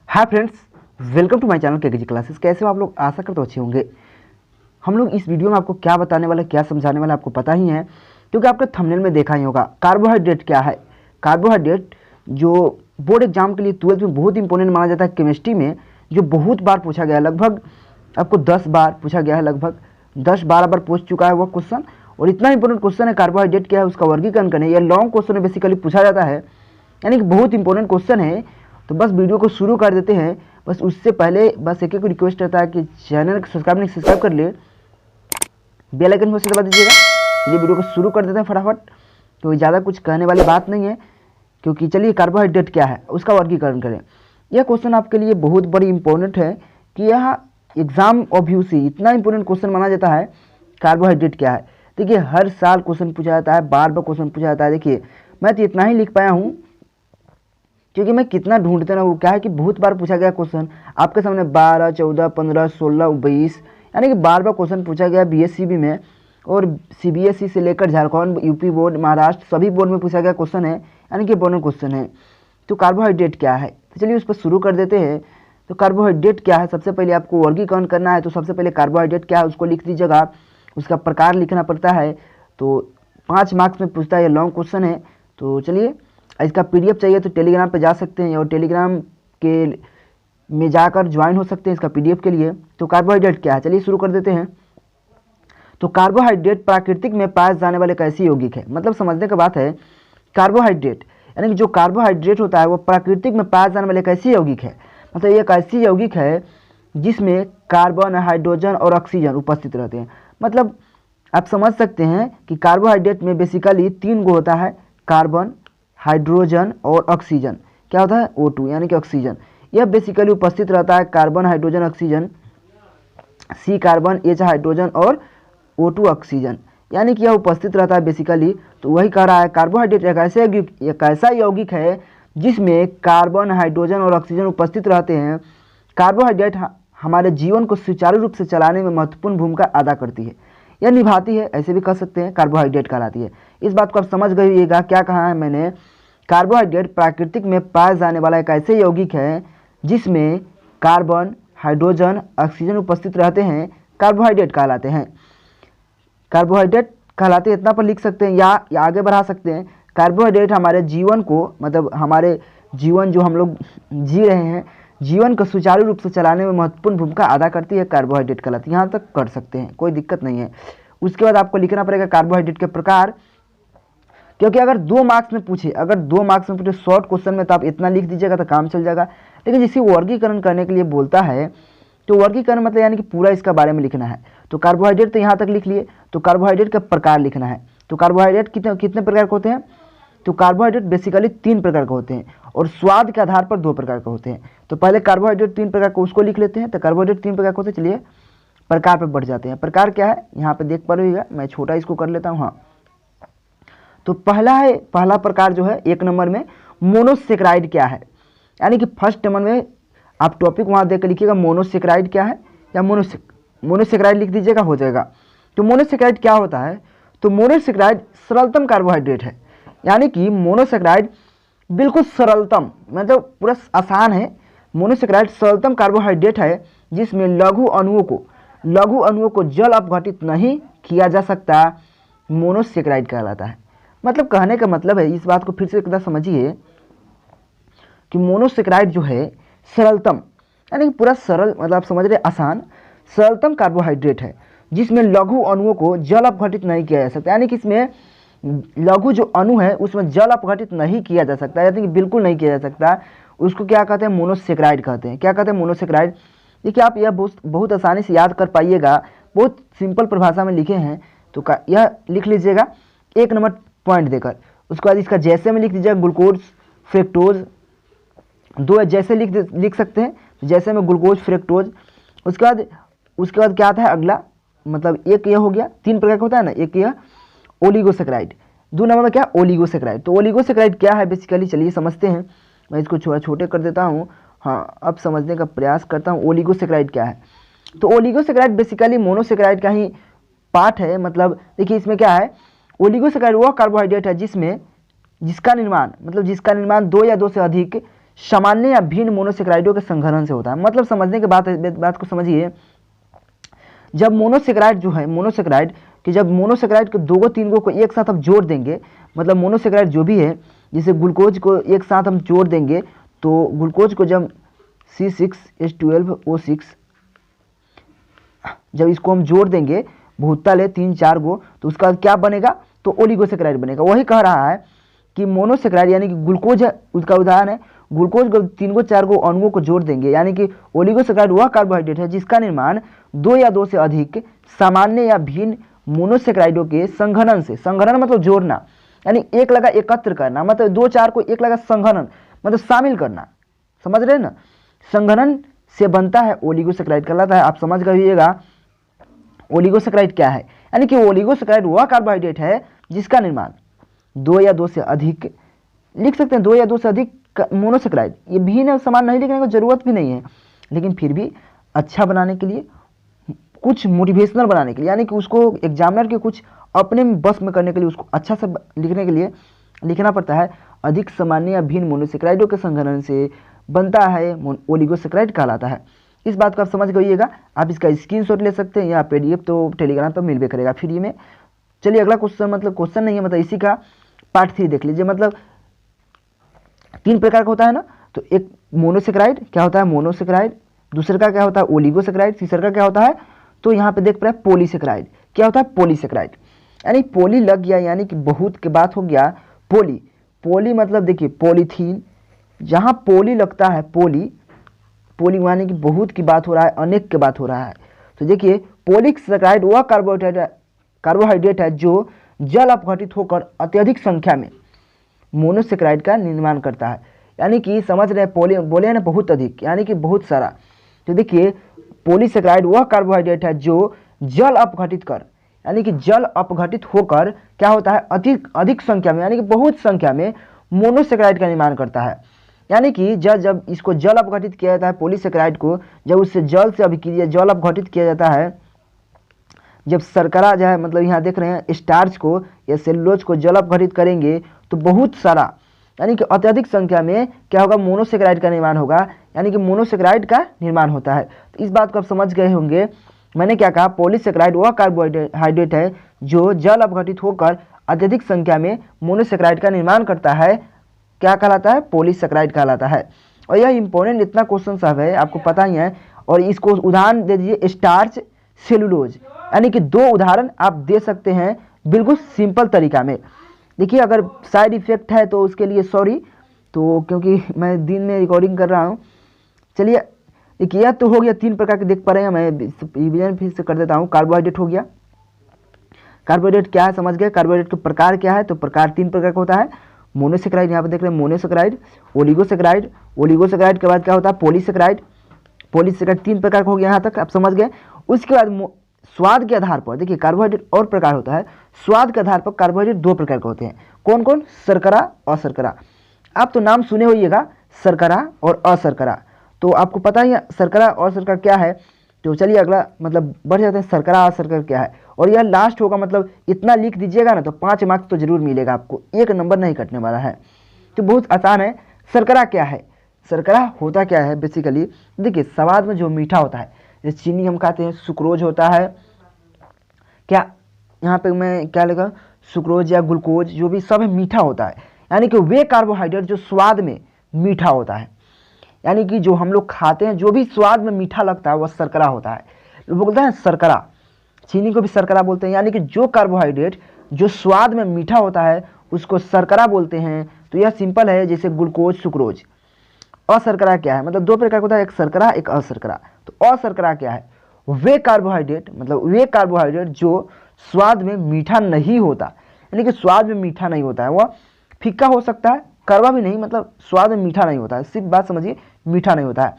Hi friends, welcome to my channel KKG classes. कैसे हो आप लोग? आशा करते अच्छे होंगे। हम लोग इस वीडियो में आपको क्या बताने वाले, क्या समझाने वाले आपको पता ही है, क्योंकि आपने थंबनेल में देखा ही होगा। कार्बोहाइड्रेट क्या है? कार्बोहाइड्रेट जो बोर्ड एग्जाम के लिए 12th में बहुत इंपॉर्टेंट माना जाता है, केमिस्ट्री में, जो बहुत बार पूछा गया है, लगभग आपको 10 बार पूछा गया है, लगभग 10-12 बार पूछ चुका है वो क्वेश्चन। और इतना इंपॉर्टेंट क्वेश्चन है कार्बोहाइड्रेट क्या है, उसका वर्गीकरण करना। यह लॉन्ग क्वेश्चन है, बेसिकली पूछा जाता है, यानी कि बहुत इंपॉर्टेंट क्वेश्चन है। तो बस वीडियो को शुरू कर देते हैं। बस उससे पहले बस एक रिक्वेस्ट रहता है कि चैनल को सब्सक्राइब कर ले, बेल आइकन को दबा दीजिएगा। चलिए वीडियो को शुरू कर देते हैं फटाफट, क्योंकि ज़्यादा कुछ कहने वाली बात नहीं है। क्योंकि चलिए कार्बोहाइड्रेट क्या है उसका वर्गीकरण करें। यह क्वेश्चन आपके लिए बहुत बड़ी इंपॉर्टेंट है कि यह एग्जाम ऑब्वियसली इतना इंपॉर्टेंट क्वेश्चन माना जाता है। कार्बोहाइड्रेट क्या है? देखिए हर साल क्वेश्चन पूछा जाता है, बार बार क्वेश्चन पूछा जाता है। देखिए मैं तो इतना ही लिख पाया हूँ क्योंकि मैं कितना ढूंढते ना, वो क्या है कि बहुत बार पूछा गया क्वेश्चन आपके सामने 12, 14, 15, 16, 22, यानी कि बार बार क्वेश्चन पूछा गया बीएससीबी में। और सीबीएसई से लेकर झारखंड, यूपी बोर्ड, महाराष्ट्र सभी बोर्ड में पूछा गया क्वेश्चन है, यानी कि इंपॉर्टेंट क्वेश्चन है। तो कार्बोहाइड्रेट क्या है, तो चलिए उस पर शुरू कर देते हैं। तो कार्बोहाइड्रेट क्या है, सबसे पहले आपको वर्गीकरण करना है। तो सबसे पहले कार्बोहाइड्रेट क्या है उसको लिख दीजिएगा, उसका प्रकार लिखना पड़ता है। तो 5 मार्क्स में पूछता है, ये लॉन्ग क्वेश्चन है। तो चलिए इसका पीडीएफ चाहिए तो टेलीग्राम पे जा सकते हैं, और टेलीग्राम के में जाकर ज्वाइन हो सकते हैं इसका पीडीएफ के लिए। तो कार्बोहाइड्रेट क्या है, चलिए शुरू कर देते हैं। तो कार्बोहाइड्रेट प्राकृतिक में पाए जाने वाले एक ऐसी यौगिक है, मतलब समझने की बात है। कार्बोहाइड्रेट यानी कि जो कार्बोहाइड्रेट होता है वो प्राकृतिक में पाए जाने वाले एक ऐसी यौगिक है, मतलब एक ऐसी यौगिक है जिसमें कार्बन, हाइड्रोजन और ऑक्सीजन उपस्थित रहते हैं। मतलब आप समझ सकते हैं कि कार्बोहाइड्रेट में बेसिकली 3 गो होता है, कार्बन, हाइड्रोजन और ऑक्सीजन। क्या होता है? O2 यानी कि ऑक्सीजन। यह बेसिकली उपस्थित रहता है, carbon, hydrogen, oxygen, C carbon, H hydrogen और O2 ऑक्सीजन, यानी कि यह उपस्थित रहता है बेसिकली। तो वही कह रहा है कार्बोहाइड्रेट एक ऐसा यौगिक है जिसमें कार्बन, हाइड्रोजन और ऑक्सीजन उपस्थित रहते हैं। कार्बोहाइड्रेट हमारे जीवन को सुचारू रूप से चलाने में महत्वपूर्ण भूमिका अदा करती है, यह निभाती है, ऐसे भी कह सकते हैं, कार्बोहाइड्रेट कहलाती है। इस बात को आप समझ गइएगा क्या कहा है मैंने। कार्बोहाइड्रेट प्राकृतिक में पाए जाने वाला एक ऐसे यौगिक है जिसमें कार्बन, हाइड्रोजन, ऑक्सीजन उपस्थित रहते हैं, कार्बोहाइड्रेट कहलाते हैं। कार्बोहाइड्रेट कहलाते इतना पर लिख सकते हैं या आगे बढ़ा सकते हैं। कार्बोहाइड्रेट हमारे जीवन को, मतलब हमारे जीवन जो हम लोग जी रहे हैं, जीवन को सुचारू रूप से चलाने में महत्वपूर्ण भूमिका अदा करती है, कार्बोहाइड्रेट कहलाती है। यहाँ तक कर सकते हैं, कोई दिक्कत नहीं है। उसके बाद आपको लिखना पड़ेगा कार्बोहाइड्रेट के प्रकार, क्योंकि अगर 2 मार्क्स में पूछे, शॉर्ट क्वेश्चन में, तो आप इतना लिख दीजिएगा तो काम चल जाएगा। लेकिन जिसे वर्गीकरण करने के लिए बोलता है, तो वर्गीकरण मतलब यानी कि पूरा इसका बारे में लिखना है। तो कार्बोहाइड्रेट तो यहाँ तक लिख लिए, तो कार्बोहाइड्रेट का प्रकार लिखना है। तो कार्बोहाइड्रेट कितने प्रकार के होते हैं? तो कार्बोहाइड्रेट बेसिकली 3 प्रकार के होते हैं, और स्वाद के आधार पर 2 प्रकार के होते हैं। तो पहले कार्बोहाइड्रेट 3 प्रकार को उसको लिख लेते हैं। तो कार्बोहाइड्रेट 3 प्रकार के होते हैं। चलिए प्रकार पर बढ़ जाते हैं। प्रकार क्या है यहाँ पे देख पा रहिएगा, मैं छोटा इसको कर लेता हूँ। हाँ, तो पहला प्रकार जो है 1 नंबर में मोनोसेक्राइड क्या है, यानी कि फर्स्ट नंबर में आप टॉपिक वहाँ देख कर लिखिएगा मोनोसेक्राइड क्या है, या मोनोसेक्राइड लिख दीजिएगा, हो जाएगा। तो मोनोसेक्राइड क्या होता है? तो मोनोसेक्राइड सरलतम कार्बोहाइड्रेट है, यानी कि मोनोसेक्राइड बिल्कुल सरलतम, मतलब पूरा आसान है। मोनोसेक्राइड सरलतम कार्बोहाइड्रेट है जिसमें लघु अणुओं को जल अपघटित नहीं किया जा सकता, मोनोसेक्राइड कहलाता है। मतलब कहने का मतलब है, इस बात को फिर से एक बार समझिए कि मोनोसेक्राइड जो है सरलतम, यानी कि पूरा सरल, मतलब आप समझ रहे, आसान, सरलतम कार्बोहाइड्रेट है जिसमें लघु अणुओं को जल अपघटित नहीं किया जा सकता, यानी कि इसमें लघु जो अणु है उसमें जल अपघटित नहीं किया जा सकता, यानी कि बिल्कुल नहीं किया जा सकता। उसको क्या कहते हैं? मोनोसेक्राइड कहते हैं। क्या कहते हैं? मोनोसेक्राइड। देखिए आप यह बहुत आसानी से याद कर पाइएगा, बहुत सिंपल परिभाषा में लिखे हैं। तो यह लिख लीजिएगा 1 नंबर पॉइंट देकर। उसके बाद इसका जैसे में लिख दीजिएगा ग्लूकोज, फ्रक्टोज, 2 जैसे लिख सकते हैं, जैसे में ग्लूकोज, फ्रक्टोज। उसके बाद क्या आता है अगला, मतलब एक यह हो गया, 3 प्रकार का होता है ना, एक यह ओलिगोसेक्राइड, 2 नंबर में क्या? ओलिगोसेक्राइड। तो ओलिगोसेक्राइड क्या है बेसिकली, चलिए समझते हैं। मैं इसको छोटे कर देता हूँ। हाँ, अब समझने का प्रयास करता हूँ ओलिगोसेक्राइड क्या है। तो ओलिगोसेक्राइड बेसिकली मोनोसेक्राइड का ही पार्ट है। मतलब देखिए इसमें क्या है, ओलिगोसेक्राइड वह कार्बोहाइड्रेट है जिसका निर्माण 2 या 2 से अधिक सामान्य या भिन्न मोनोसेक्राइडों के संघनन से होता है। मतलब समझने के बात को समझिए, जब मोनोसेक्राइड जो है, मोनोसेक्राइड कि जब मोनोसेक्राइड के 2 3 को एक साथ हम जोड़ देंगे, मतलब मोनोसेक्राइड जो भी है, जैसे ग्लूकोज को एक साथ हम जोड़ देंगे, तो ग्लूकोज को जब C6H12O6 जब इसको हम जोड़ देंगे, बहुतल है 3 4 गो, तो उसका क्या बनेगा, तो ओलिगोसेक्राइड बनेगा। वही कह रहा है कि मोनोसेक्राइड यानी कि ग्लूकोज है, उसका उदाहरण है ग्लूकोज को 3 4 गो अणुओं को जोड़ देंगे, यानी कि ओलिगोसेक्राइड वह कार्बोहाइड्रेट है जिसका निर्माण 2 या 2 से अधिक सामान्य या भिन्न मोनोसेक्राइडों के संघनन से, संघनन मतलब जोड़ना, यानी एक लगा एकत्र करना, मतलब 2 4 को एक लगा संघनन मतलब शामिल करना, समझ रहे हैं ना, संघनन से बनता है ओलिगोसेक्राइड कहलाता है। आप समझ करिएगा ओलिगोसेक्राइड क्या है, यानी कि ओलिगोसेक्राइड वह कार्बोहाइड्रेट है जिसका निर्माण 2 या 2 से अधिक, लिख सकते हैं 2 या 2 से अधिक मोनोसेक्राइड, ये भिन्न समान नहीं लिखने की जरूरत भी नहीं है, लेकिन फिर भी अच्छा बनाने के लिए, कुछ मोटिवेशनल बनाने के लिए, यानी कि उसको एग्जामिनर के कुछ अपने बस में करने के लिए, उसको अच्छा से लिखने के लिए लिखना पड़ता है। अधिक सामान्य या भिन्न मोनोसेक्राइडों के संघनन से बनता है ओलिगोसेक्राइड कहलाता है। इस बात को आप समझ गइएगा। आप इसका स्क्रीनशॉट ले सकते हैं या PDF तो टेलीग्राम पर मिलबे करेगा फ्री में। चलिए अगला क्वेश्चन, मतलब क्वेश्चन नहीं है, मतलब इसी का पार्ट 3 देख लीजिए। मतलब 3 प्रकार का होता है ना, तो एक मोनोसेक्राइड क्या होता है, मोनोसेक्राइड, दूसरे का क्या होता है ओलिगोसेक्राइड, तीसरे का क्या होता है, तो यहाँ पे देख पा रहे हैं पॉलीसेक्राइड, क्या होता है पॉलीसेक्राइड, यानी पोली लग गया, यानी कि बहुत के बात हो गया। पोली, पोली मतलब देखिए पॉलीथीन, जहाँ पोली लगता है, पोली, पोली यानी कि बहुत की बात हो रहा है, अनेक की बात हो रहा है, तो देखिए पॉलीसेक्राइड वह कार्बोहाइड्रेट है जो जल अपघटित होकर अत्यधिक संख्या में मोनोसेक्राइड का निर्माण करता है, यानी कि समझ रहे हैं, पोली बोले ना बहुत अधिक, यानी कि बहुत सारा। तो देखिए पॉलीसेक्राइड वह कार्बोहाइड्रेट है जो जल अपघटित कर, यानी कि जल अपघटित होकर क्या होता है, अधिक संख्या में, यानी कि बहुत संख्या में मोनोसेक्राइड का निर्माण करता है। यानी कि जब इसको जल अपघटित किया जाता है, पॉलीसेक्राइड को जब उससे जल से अभिक्रिया जल अपघटित किया जाता है, जब शर्करा जो है, मतलब यहाँ देख रहे हैं स्टार्च को या सेलुलोज को जल अपघटित करेंगे, तो बहुत सारा यानी कि अत्यधिक संख्या में क्या होगा, मोनोसेक्राइड का निर्माण होगा, यानी कि मोनोसेक्राइड का निर्माण होता है। तो इस बात को आप समझ गए होंगे। मैंने क्या कहा, पॉलीसेक्राइड वह कार्बोहाइड्रेट है जो जल अपघटित होकर अत्यधिक संख्या में मोनोसेक्राइड का निर्माण करता है, क्या कहलाता है, पॉलीसेक्राइड कहलाता है। और यह इंपॉर्टेंट इतना क्वेश्चन सब है, आपको पता ही है। और इसको उदाहरण दे दीजिए स्टार्च, सेलुलोज, यानी कि 2 उदाहरण आप दे सकते हैं बिल्कुल सिंपल तरीका में। देखिए अगर साइड इफेक्ट है तो उसके लिए सॉरी, तो क्योंकि मैं दिन में रिकॉर्डिंग कर रहा हूँ। चलिए देखिए यह तो हो गया 3 प्रकार के, देख पा रहे हैं, मैं रिवीजन फिर से कर देता हूँ। कार्बोहाइड्रेट हो गया, कार्बोहाइड्रेट क्या है समझ गए, कार्बोहाइड्रेट का प्रकार क्या है, तो प्रकार 3 प्रकार का होता है। मोनोसेक्राइड, यहाँ पे देख रहे हैं मोनोसेक्राइड, ओलिगोसेक्राइड, ओलिगोसेक्राइड के बाद क्या होता है पॉलीसेक्राइड, पॉलीसेक्राइड 3 प्रकार का हो गया, यहाँ तक आप समझ गए। उसके बाद स्वाद के आधार पर देखिए कार्बोहाइड्रेट और प्रकार होता है, स्वाद के आधार पर कार्बोहाइड्रेट 2 प्रकार के होते हैं। कौन कौन, शर्करा और शर्करा। आप तो नाम सुने होइएगा, शर्करा और अशर्करा, तो आपको पता ही है शर्करा और शर्करा क्या है। तो चलिए अगला मतलब बढ़ जाते हैं, शर्करा और शर्करा क्या है, और यह लास्ट होगा, मतलब इतना लिख दीजिएगा ना तो 5 मार्क्स तो जरूर मिलेगा आपको, 1 नंबर नहीं कटने वाला है। तो बहुत आसान है। शर्करा क्या है, शर्करा होता क्या है बेसिकली, देखिए स्वाद में जो मीठा होता है, जैसे चीनी हम खाते हैं, सुक्रोज होता है, क्या यहाँ पे मैं क्या लगा, सुक्रोज या ग्लूकोज जो भी सब है मीठा होता है, यानी कि वे कार्बोहाइड्रेट जो स्वाद में मीठा होता है, यानी कि जो हम लोग खाते हैं जो भी स्वाद में मीठा लगता है वह शर्करा होता है। लोग बोलते हैं शर्करा, चीनी को भी शर्करा बोलते हैं, यानी कि जो कार्बोहाइड्रेट जो स्वाद में मीठा होता है उसको शर्करा बोलते हैं। तो यह सिंपल है, जैसे ग्लूकोज, सुक्रोज। अशर्करा क्या है, मतलब 2 प्रकार का होता है, एक शर्करा एक अशर्करा। तो अशर्करा क्या है, वे कार्बोहाइड्रेट, मतलब वे कार्बोहाइड्रेट जो स्वाद में मीठा नहीं होता, यानी कि स्वाद में मीठा नहीं होता है, वह फीका हो सकता है, कड़वा भी नहीं, मतलब स्वाद में मीठा नहीं होता है, सिर्फ बात समझिए मीठा नहीं होता है।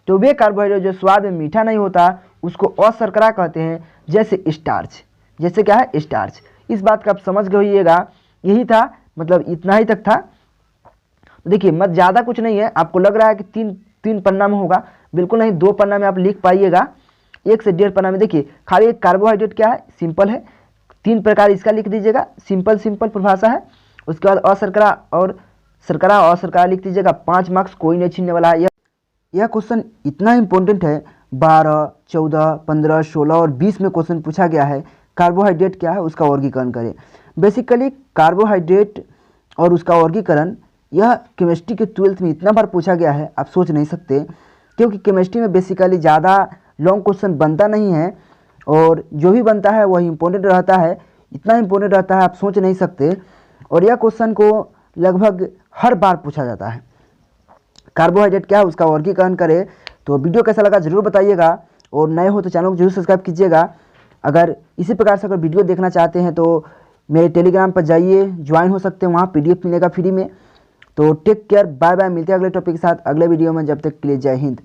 तो वे कार्बोहाइड्रेट जो स्वाद में मीठा नहीं होता उसको अशर्करा कहते हैं, जैसे स्टार्च, जैसे क्या है स्टार्च। इस बात का आप समझ गइएगा। यही था, मतलब इतना ही तक था। देखिए मत ज़्यादा कुछ नहीं है, आपको लग रहा है कि तीन पन्ना में होगा, बिल्कुल नहीं, 2 पन्ना में आप लिख पाइएगा, 1 से 1.5 पन्ना में। देखिए खाली एक कार्बोहाइड्रेट क्या है, सिंपल है, 3 प्रकार इसका लिख दीजिएगा, सिंपल परिभाषा है। उसके बाद अशर्करा और शर्करा और शर्करा लिख दीजिएगा। 5 मार्क्स कोई नहीं छीनने वाला है। यह क्वेश्चन इतना इंपॉर्टेंट है, 12, 14, 15, 16 और 20 में क्वेश्चन पूछा गया है। कार्बोहाइड्रेट क्या है उसका वर्गीकरण करें। बेसिकली कार्बोहाइड्रेट और उसका वर्गीकरण यह केमिस्ट्री के 12th में इतना बार पूछा गया है, आप सोच नहीं सकते। क्योंकि केमिस्ट्री में बेसिकली ज़्यादा लॉन्ग क्वेश्चन बनता नहीं है और जो भी बनता है वही इंपॉर्टेंट रहता है। इतना इंपॉर्टेंट रहता है आप सोच नहीं सकते। और यह क्वेश्चन को लगभग हर बार पूछा जाता है। कार्बोहाइड्रेट क्या है उसका वर्गीकरण करें। तो वीडियो कैसा लगा जरूर बताइएगा और नए हो तो चैनल को जरूर सब्सक्राइब कीजिएगा। अगर इसी प्रकार से अगर वीडियो देखना चाहते हैं तो मेरे टेलीग्राम पर जाइए, ज्वाइन हो सकते हैं, वहाँ PDF मिलेगा फ्री में। तो टेक केयर, बाय बाय, मिलते हैं अगले टॉपिक के साथ अगले वीडियो में। जब तक के लिए जय हिंद।